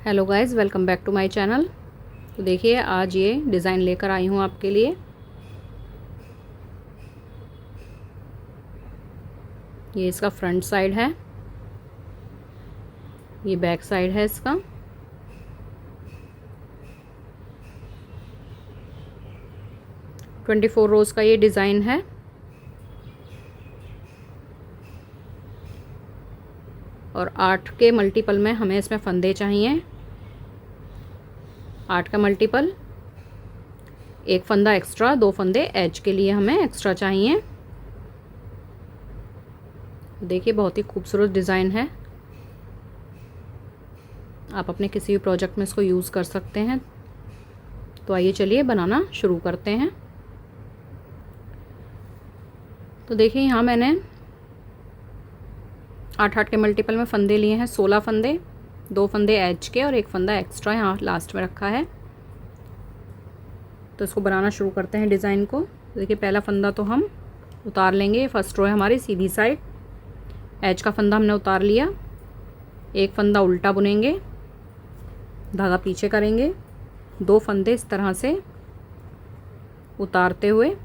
Hello guys, welcome back to my channel. तो देखिए, आज ये डिज़ाइन लेकर आई हूँ आपके लिए। ये इसका फ्रंट साइड है, ये बैक साइड है इसका। 24 रोज़ का ये डिज़ाइन है और 8 के मल्टीपल में हमें इसमें फंदे चाहिए। 8 का मल्टीपल, एक फंदा एक्स्ट्रा, 2 फंदे एज के लिए हमें एक्स्ट्रा चाहिए। देखिए, बहुत ही खूबसूरत डिज़ाइन है। आप अपने किसी भी प्रोजेक्ट में इसको यूज़ कर सकते हैं। तो आइए चलिए बनाना शुरू करते हैं। तो देखिए, यहाँ मैंने 8 के मल्टीपल में फंदे लिए हैं, 16 फंदे, 2 फंदे एज के और एक फंदा एक्स्ट्रा यहाँ लास्ट में रखा है। तो इसको बनाना शुरू करते हैं डिज़ाइन को। देखिए, पहला फंदा तो हम उतार लेंगे। फर्स्ट रो है हमारी सीधी साइड, एज का फंदा हमने उतार लिया। एक फंदा उल्टा बुनेंगे, धागा पीछे करेंगे, 2 फंदे इस तरह से उतारते हुए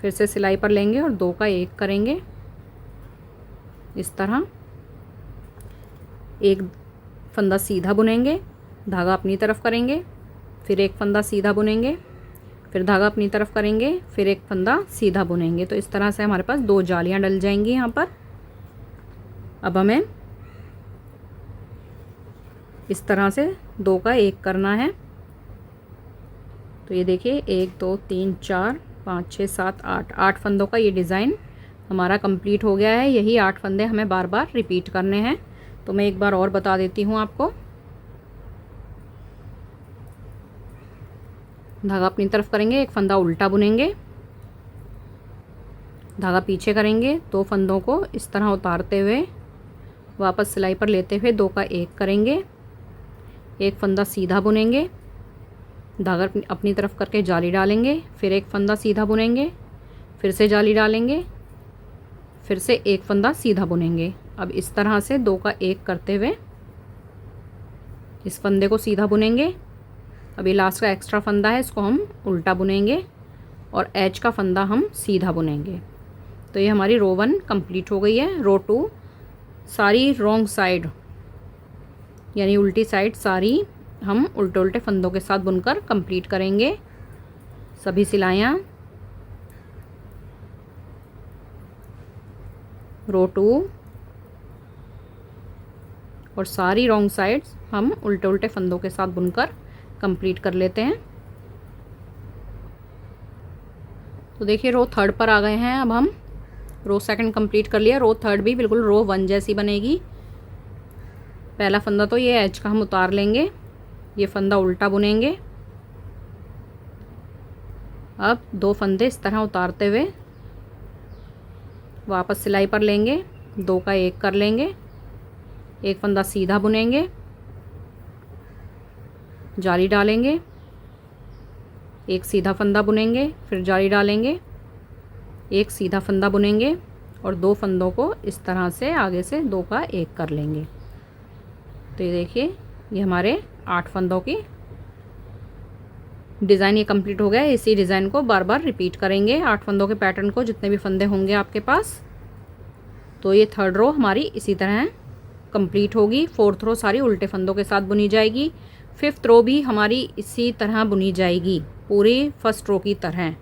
फिर से सिलाई पर लेंगे और 2 का 1 करेंगे। इस तरह एक फंदा सीधा बुनेंगे, धागा अपनी तरफ करेंगे, फिर एक फंदा सीधा बुनेंगे, फिर धागा अपनी तरफ करेंगे, फिर एक फंदा सीधा बुनेंगे। तो इस तरह से हमारे पास 2 जालियां डल जाएंगी यहाँ पर। अब हमें इस तरह से 2 का 1 करना है। तो ये देखिए, 1 2 3 4 5 6 7 8 फंदों का ये डिज़ाइन हमारा कंप्लीट हो गया है। यही 8 फंदे हमें बार बार रिपीट करने हैं। तो मैं एक बार और बता देती हूँ आपको। धागा अपनी तरफ करेंगे, एक फंदा उल्टा बुनेंगे, धागा पीछे करेंगे, 2 फंदों को इस तरह उतारते हुए वापस सिलाई पर लेते हुए 2 का 1 करेंगे, एक फंदा सीधा बुनेंगे, धागा अपनी तरफ करके जाली डालेंगे, फिर एक फंदा सीधा बुनेंगे, फिर से जाली डालेंगे, फिर से एक फंदा सीधा बुनेंगे। अब इस तरह से 2 का 1 करते हुए इस फंदे को सीधा बुनेंगे। अभी लास्ट का एक्स्ट्रा फंदा है, इसको हम उल्टा बुनेंगे और एज का फंदा हम सीधा बुनेंगे। तो ये हमारी रो 1 कंप्लीट हो गई है। रो 2 सारी रॉन्ग साइड यानी उल्टी साइड सारी हम उल्टे उल्टे फंदों के साथ बुनकर कंप्लीट करेंगे सभी सिलाइयाँ। रो 2 और सारी रॉन्ग साइड्स हम उल्टे उल्टे फंदों के साथ बुनकर कंप्लीट कर लेते हैं। तो देखिए, रो 3 पर आ गए हैं। अब हम रो 2 कंप्लीट कर लिया। रो 3 भी बिल्कुल रो 1 जैसी बनेगी। पहला फंदा तो ये एज का हम उतार लेंगे, ये फंदा उल्टा बुनेंगे। अब 2 फंदे इस तरह उतारते हुए वापस सिलाई पर लेंगे, 2 का 1 कर लेंगे, एक फंदा सीधा बुनेंगे, जाली डालेंगे, एक सीधा फंदा बुनेंगे, फिर जाली डालेंगे, एक सीधा फंदा बुनेंगे और 2 फंदों को इस तरह से आगे से 2 का 1 कर लेंगे। तो ये देखिए, ये हमारे 8 फंदों की डिज़ाइन ये कंप्लीट हो गया है। इसी डिज़ाइन को बार बार रिपीट करेंगे, 8 फंदों के पैटर्न को, जितने भी फंदे होंगे आपके पास। तो ये 3rd रो हमारी इसी तरह कंप्लीट होगी। 4th रो सारी उल्टे फंदों के साथ बुनी जाएगी। 5th रो भी हमारी इसी तरह बुनी जाएगी, पूरी फर्स्ट रो की तरह।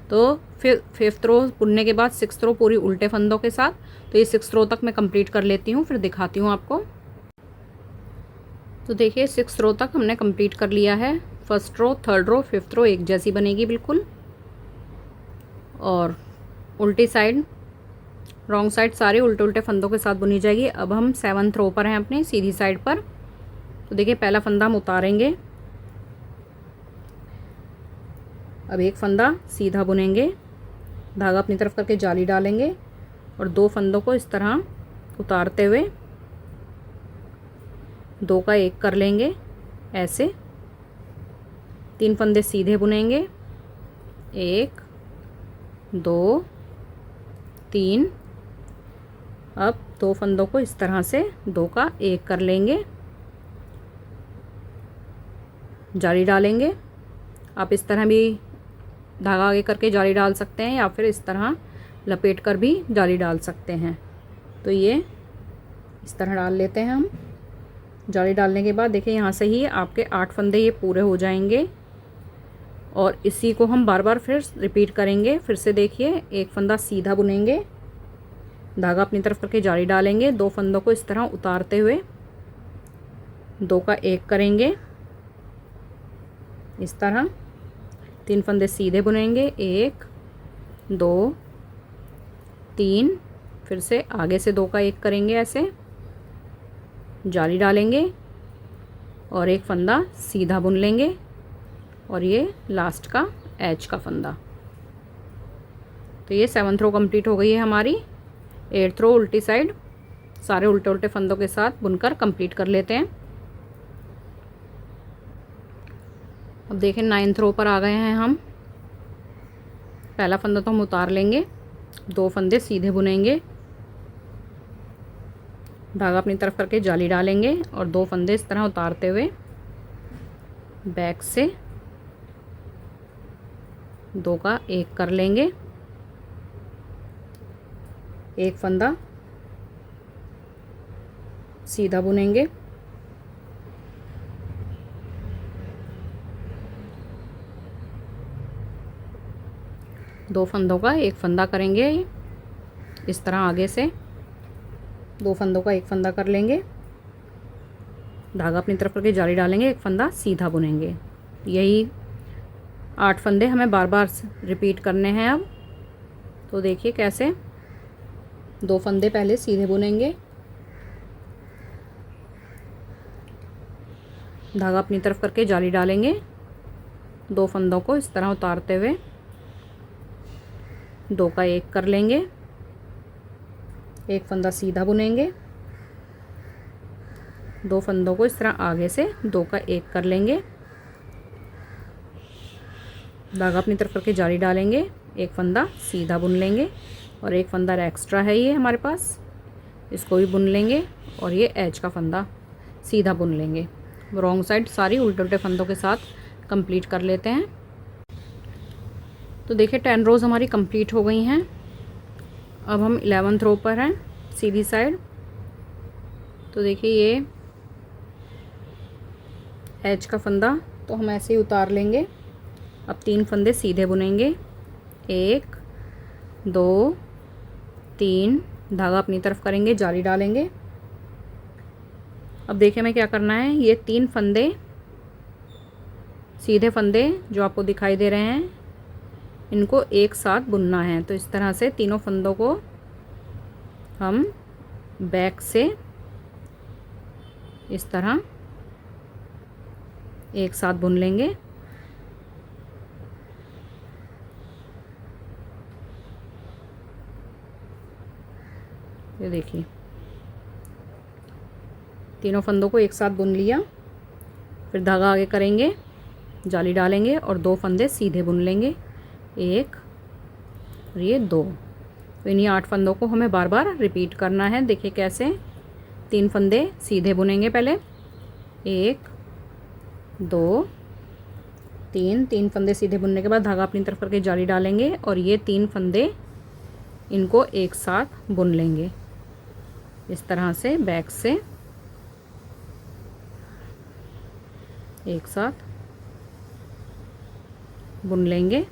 तो फिर 5th रो बुनने के बाद 6th रो पूरी उल्टे फंदों के साथ। तो ये 6th रो तक मैं कंप्लीट कर लेती हूँ, फिर दिखाती हूँ आपको। तो देखिए, 6th रो तक हमने कंप्लीट कर लिया है। 1st रो, 3rd रो, 5th रो एक जैसी बनेगी बिल्कुल। और उल्टी साइड, रॉन्ग साइड सारे उल्टे उल्टे फंदों के साथ बुनी जाएगी। अब हम 7th रो पर हैं अपनी सीधी साइड पर। तो देखिए, पहला फंदा हम उतारेंगे, अब एक फंदा सीधा बुनेंगे, धागा अपनी तरफ करके जाली डालेंगे और 2 फंदों को इस तरह उतारते हुए 2 का 1 कर लेंगे। ऐसे 3 फंदे सीधे बुनेंगे, 1 2 3। अब 2 फंदों को इस तरह से 2 का 1 कर लेंगे जाली डालेंगे। आप इस तरह भी धागा आगे करके जाली डाल सकते हैं या फिर इस तरह लपेट कर भी जाली डाल सकते हैं। तो ये इस तरह डाल लेते हैं हम। जाली डालने के बाद देखिए यहाँ से ही आपके 8 फंदे ये पूरे हो जाएंगे और इसी को हम बार बार फिर रिपीट करेंगे। फिर से देखिए, एक फंदा सीधा बुनेंगे, धागा अपनी तरफ करके जाली डालेंगे, 2 फंदों को इस तरह उतारते हुए 2 का 1 करेंगे, इस तरह 3 फंदे सीधे बुनेंगे, 1 2 3, फिर से आगे से 2 का 1 करेंगे, ऐसे जाली डालेंगे और एक फंदा सीधा बुन लेंगे और ये लास्ट का एज का फंदा। तो ये 7th रो कंप्लीट हो गई है हमारी। 8th रो उल्टी साइड सारे उल्टे उल्टे फंदों के साथ बुनकर कंप्लीट कर लेते हैं। अब देखें 9th रो पर आ गए हैं हम। पहला फंदा तो हम उतार लेंगे, 2 फंदे सीधे बुनेंगे, धागा अपनी तरफ करके जाली डालेंगे और 2 फंदे इस तरह उतारते हुए बैक से 2 का 1 कर लेंगे, एक फंदा सीधा बुनेंगे, दो फंदों का 1 फंदा करेंगे, इस तरह आगे से 2 फंदों का 1 फंदा कर लेंगे, धागा अपनी तरफ करके जाली डालेंगे, एक फंदा सीधा बुनेंगे। यही 8 फंदे हमें बार बार रिपीट करने हैं अब। तो देखिए कैसे, 2 फंदे पहले सीधे बुनेंगे, धागा अपनी तरफ करके जाली डालेंगे, 2 फंदों को इस तरह उतारते हुए 2 का 1 कर लेंगे, एक फंदा सीधा बुनेंगे, 2 फंदों को इस तरह आगे से 2 का 1 कर लेंगे, धागा अपनी तरफ करके जाली डालेंगे, एक फंदा सीधा बुन लेंगे और एक फंदा एक्स्ट्रा है ये हमारे पास, इसको भी बुन लेंगे और ये एज का फंदा सीधा बुन लेंगे। रॉन्ग साइड सारी उल्टे उल्टे फंदों के साथ कंप्लीट कर लेते हैं। तो देखिए 10 रोज़ हमारी कंप्लीट हो गई हैं। अब हम 11th रो पर हैं सीधी साइड। तो देखिए ये एज का फंदा तो हम ऐसे ही उतार लेंगे। अब 3 फंदे सीधे बुनेंगे, 1 2 3, धागा अपनी तरफ करेंगे, जाली डालेंगे। अब देखिए हमें क्या करना है, ये 3 फंदे सीधे फंदे जो आपको दिखाई दे रहे हैं इनको एक साथ बुनना है। तो इस तरह से तीनों फंदों को हम बैक से इस तरह एक साथ बुन लेंगे। ये देखिए तीनों फंदों को एक साथ बुन लिया, फिर धागा आगे करेंगे, जाली डालेंगे और 2 फंदे सीधे बुन लेंगे, 1 और ये 2। तो इन्हीं 8 फंदों को हमें बार बार रिपीट करना है। देखिए कैसे, 3 फंदे सीधे बुनेंगे पहले, 1 2 3, 3 फंदे सीधे बुनने के बाद धागा अपनी तरफ करके जाली डालेंगे और ये 3 फंदे इनको एक साथ बुन लेंगे, इस तरह से बैक से एक साथ बुन लेंगे,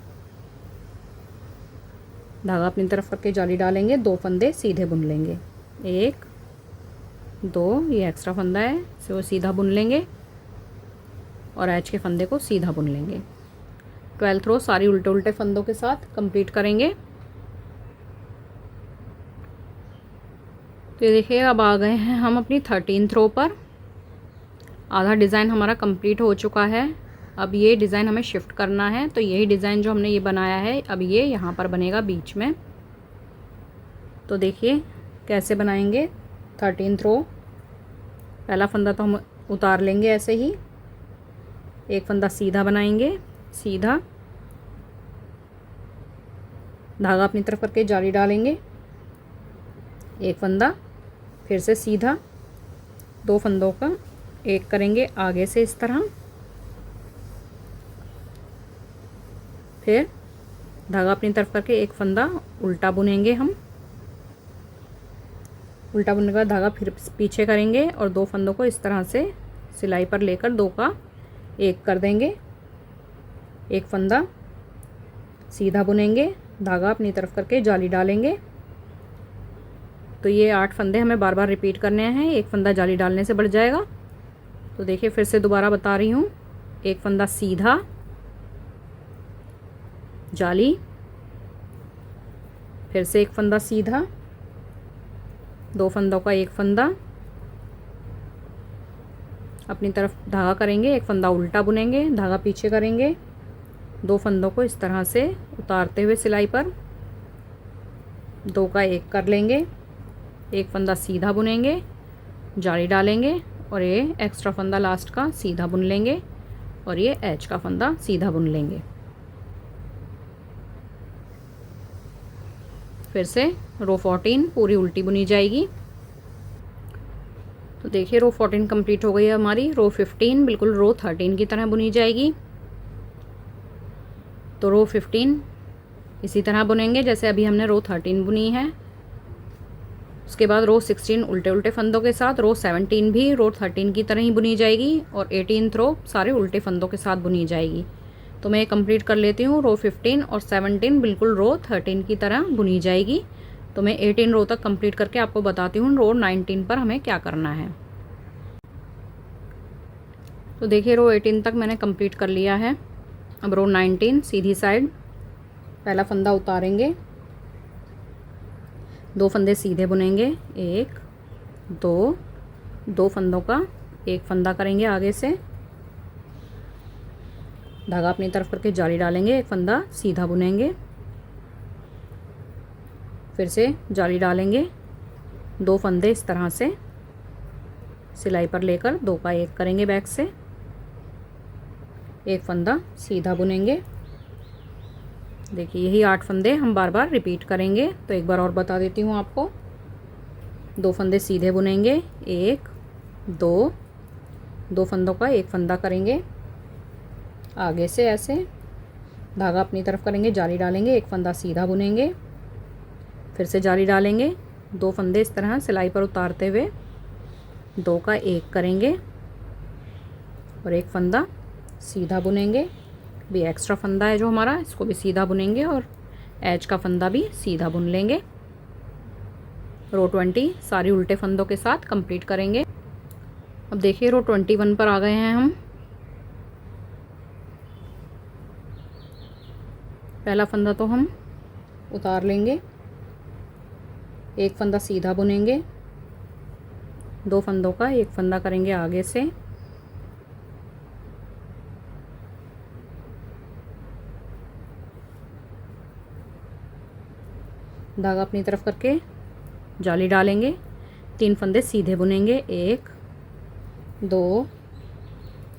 धागा अपनी तरफ करके जाली डालेंगे, 2 फंदे सीधे बुन लेंगे, 1 2, ये एक्स्ट्रा फंदा है इसे वो सीधा बुन लेंगे और एज के फंदे को सीधा बुन लेंगे। 12th रो सारी उल्टे उल्टे फंदों के साथ कंप्लीट करेंगे। तो ये देखिए अब आ गए हैं हम अपनी 13th रो पर। आधा डिज़ाइन हमारा कंप्लीट हो चुका है। अब ये डिज़ाइन हमें शिफ्ट करना है। तो यही डिज़ाइन जो हमने ये बनाया है अब ये यहाँ पर बनेगा बीच में। तो देखिए कैसे बनाएंगे। 13th रो पहला फंदा तो हम उतार लेंगे ऐसे ही, एक फंदा सीधा बनाएंगे, सीधा धागा अपनी तरफ करके जाली डालेंगे, एक फंदा फिर से सीधा, 2 फंदों का 1 करेंगे आगे से इस तरह, फिर धागा अपनी तरफ करके एक फंदा उल्टा बुनेंगे हम। उल्टा बुनने के बाद धागा फिर पीछे करेंगे और 2 फंदों को इस तरह से सिलाई पर लेकर 2 का 1 कर देंगे। एक फंदा सीधा बुनेंगे, धागा अपनी तरफ करके जाली डालेंगे। तो ये 8 फंदे हमें बार बार रिपीट करने हैं, एक फंदा जाली डालने से बढ़ जाएगा। तो देखिए फिर से दोबारा बता रही हूँ, एक फंदा सीधा, जाली, फिर से एक फंदा सीधा, 2 फंदों का एक फंदा, अपनी तरफ धागा करेंगे, एक फंदा उल्टा बुनेंगे, धागा पीछे करेंगे, 2 फंदों को इस तरह से उतारते हुए सिलाई पर 2 का 1 कर लेंगे, एक फंदा सीधा बुनेंगे, जाली डालेंगे और ये एक्स्ट्रा फंदा लास्ट का सीधा बुन लेंगे और ये एच का फंदा सीधा बुन लेंगे। फिर से रो 14 पूरी उल्टी बुनी जाएगी। तो देखिए रो 14 कंप्लीट हो गई है हमारी। रो 15 बिल्कुल रो 13 की तरह बुनी जाएगी। तो रो 15 इसी तरह बुनेंगे जैसे अभी हमने रो 13 बुनी है। उसके बाद रो 16 उल्टे उल्टे फंदों के साथ, रो 17 भी रो 13 की तरह ही बुनी जाएगी और 18th रो सारे उल्टे फंदों के साथ बुनी जाएगी। तो मैं ये कंप्लीट कर लेती हूँ। रो 15 और 17 बिल्कुल रो 13 की तरह बुनी जाएगी। तो मैं 18 रो तक कंप्लीट करके आपको बताती हूँ रो 19 पर हमें क्या करना है। तो देखिए रो 18 तक मैंने कंप्लीट कर लिया है। अब रो 19 सीधी साइड पहला फंदा उतारेंगे, 2 फंदे सीधे बुनेंगे, 1 2 फंदों का 1 फंदा करेंगे आगे से, धागा अपनी तरफ करके जाली डालेंगे, एक फंदा सीधा बुनेंगे, फिर से जाली डालेंगे, 2 फंदे इस तरह से सिलाई पर लेकर 2 का 1 करेंगे बैक से, एक फंदा सीधा बुनेंगे। देखिए यही 8 फंदे हम बार बार रिपीट करेंगे। तो एक बार और बता देती हूँ आपको। 2 फंदे सीधे बुनेंगे, 1 2 फंदों का 1 फंदा करेंगे आगे से ऐसे, धागा अपनी तरफ करेंगे, जाली डालेंगे, एक फंदा सीधा बुनेंगे, फिर से जाली डालेंगे, 2 फंदे इस तरह सिलाई पर उतारते हुए 2 का 1 करेंगे और एक फंदा सीधा बुनेंगे। भी एक्स्ट्रा फंदा है जो हमारा, इसको भी सीधा बुनेंगे और एच का फंदा भी सीधा बुन लेंगे। रो 20 सारी उल्टे फंदों के साथ कंप्लीट करेंगे। अब देखिए रो 21 पर आ गए हैं हम। पहला फंदा तो हम उतार लेंगे, एक फंदा सीधा बुनेंगे, 2 फंदों का 1 फंदा करेंगे आगे से, धागा अपनी तरफ करके जाली डालेंगे, 3 फंदे सीधे बुनेंगे, 1 2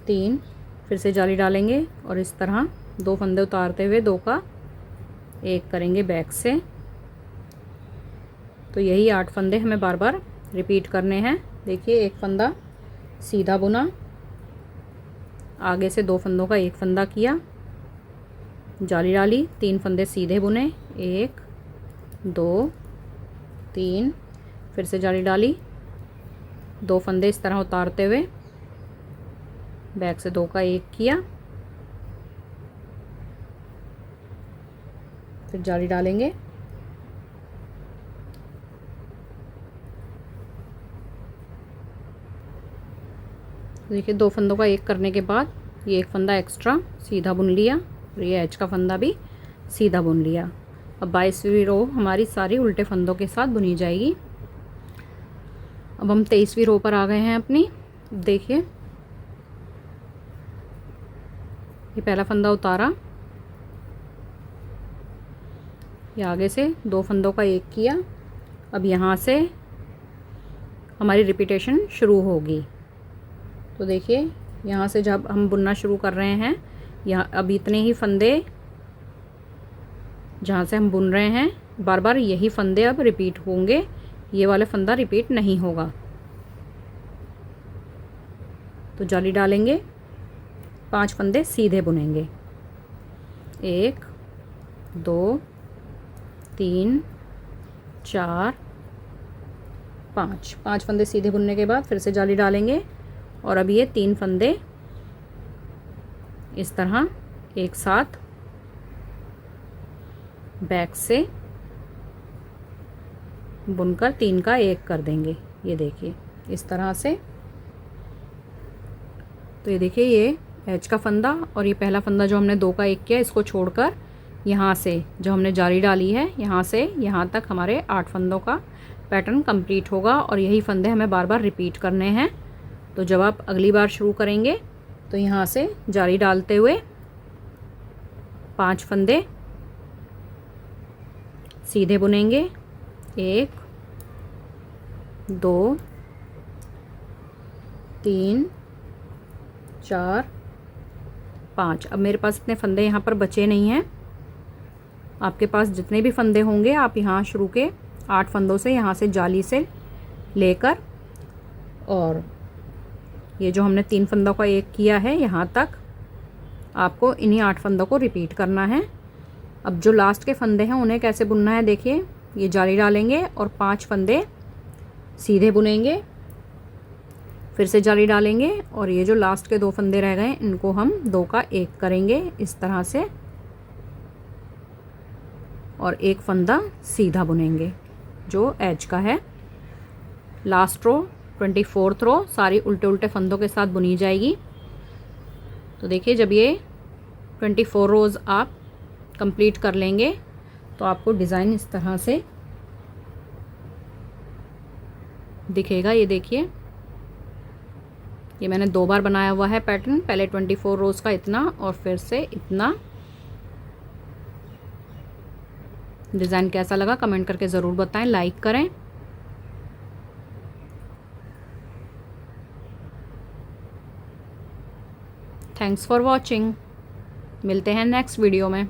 3, फिर से जाली डालेंगे और इस तरह 2 फंदे उतारते हुए 2 का 1 करेंगे बैक से। तो यही 8 फंदे हमें बार बार रिपीट करने हैं। देखिए एक फंदा सीधा बुना, आगे से 2 फंदों का 1 फंदा किया, जाली डाली, 3 फंदे सीधे बुने, 1 2 3, फिर से जाली डाली, 2 फंदे इस तरह उतारते हुए बैक से 2 का 1 किया, फिर जाली डालेंगे, देखिए 2 फंदों का 1 करने के बाद ये एक फंदा एक्स्ट्रा सीधा बुन लिया और ये एच का फंदा भी सीधा बुन लिया। अब 22वीं रो हमारी सारी उल्टे फंदों के साथ बुनी जाएगी। अब हम 23वीं रो पर आ गए हैं अपनी। देखिए ये पहला फंदा उतारा, ये आगे से 2 फंदों का 1 किया। अब यहाँ से हमारी रिपीटेशन शुरू होगी। तो देखिए यहाँ से जब हम बुनना शुरू कर रहे हैं, यहाँ अब इतने ही फंदे जहाँ से हम बुन रहे हैं, बार बार यही फंदे अब रिपीट होंगे, ये वाला फंदा रिपीट नहीं होगा। तो जाली डालेंगे, 5 फंदे सीधे बुनेंगे, 1 2 3 4 5 5 फंदे सीधे बुनने के बाद फिर से जाली डालेंगे और अब ये 3 फंदे इस तरह एक साथ बैक से बुनकर 3 का 1 कर देंगे। ये देखिए इस तरह से। तो ये देखिए ये एज का फंदा और ये पहला फंदा जो हमने 2 का 1 किया, इसको छोड़कर यहाँ से जो हमने जाली डाली है यहाँ से यहाँ तक हमारे 8 फंदों का पैटर्न कंप्लीट होगा और यही फंदे हमें बार बार रिपीट करने हैं। तो जब आप अगली बार शुरू करेंगे तो यहाँ से जाली डालते हुए 5 फंदे सीधे बुनेंगे, 1 2 3 4 5। अब मेरे पास इतने फंदे यहाँ पर बचे नहीं हैं। आपके पास जितने भी फंदे होंगे आप यहाँ शुरू के 8 फंदों से यहाँ से जाली से लेकर और ये जो हमने 3 फंदों का 1 किया है यहाँ तक आपको इन्हीं 8 फंदों को रिपीट करना है। अब जो लास्ट के फंदे हैं उन्हें कैसे बुनना है देखिए, ये जाली डालेंगे और 5 फंदे सीधे बुनेंगे, फिर से जाली डालेंगे और ये जो लास्ट के 2 फंदे रह गए इनको हम 2 का 1 करेंगे इस तरह से और एक फंदा सीधा बुनेंगे जो एज का है। लास्ट रो 24th रो सारी उल्टे उल्टे फंदों के साथ बुनी जाएगी। तो देखिए जब ये 24 रोज़ आप कंप्लीट कर लेंगे तो आपको डिज़ाइन इस तरह से दिखेगा। ये देखिए ये मैंने 2 बार बनाया हुआ है पैटर्न, पहले 24 रोज़ का इतना और फिर से इतना। डिज़ाइन कैसा लगा कमेंट करके ज़रूर बताएं, लाइक करें। Thanks for watching. मिलते हैं नेक्स्ट वीडियो में।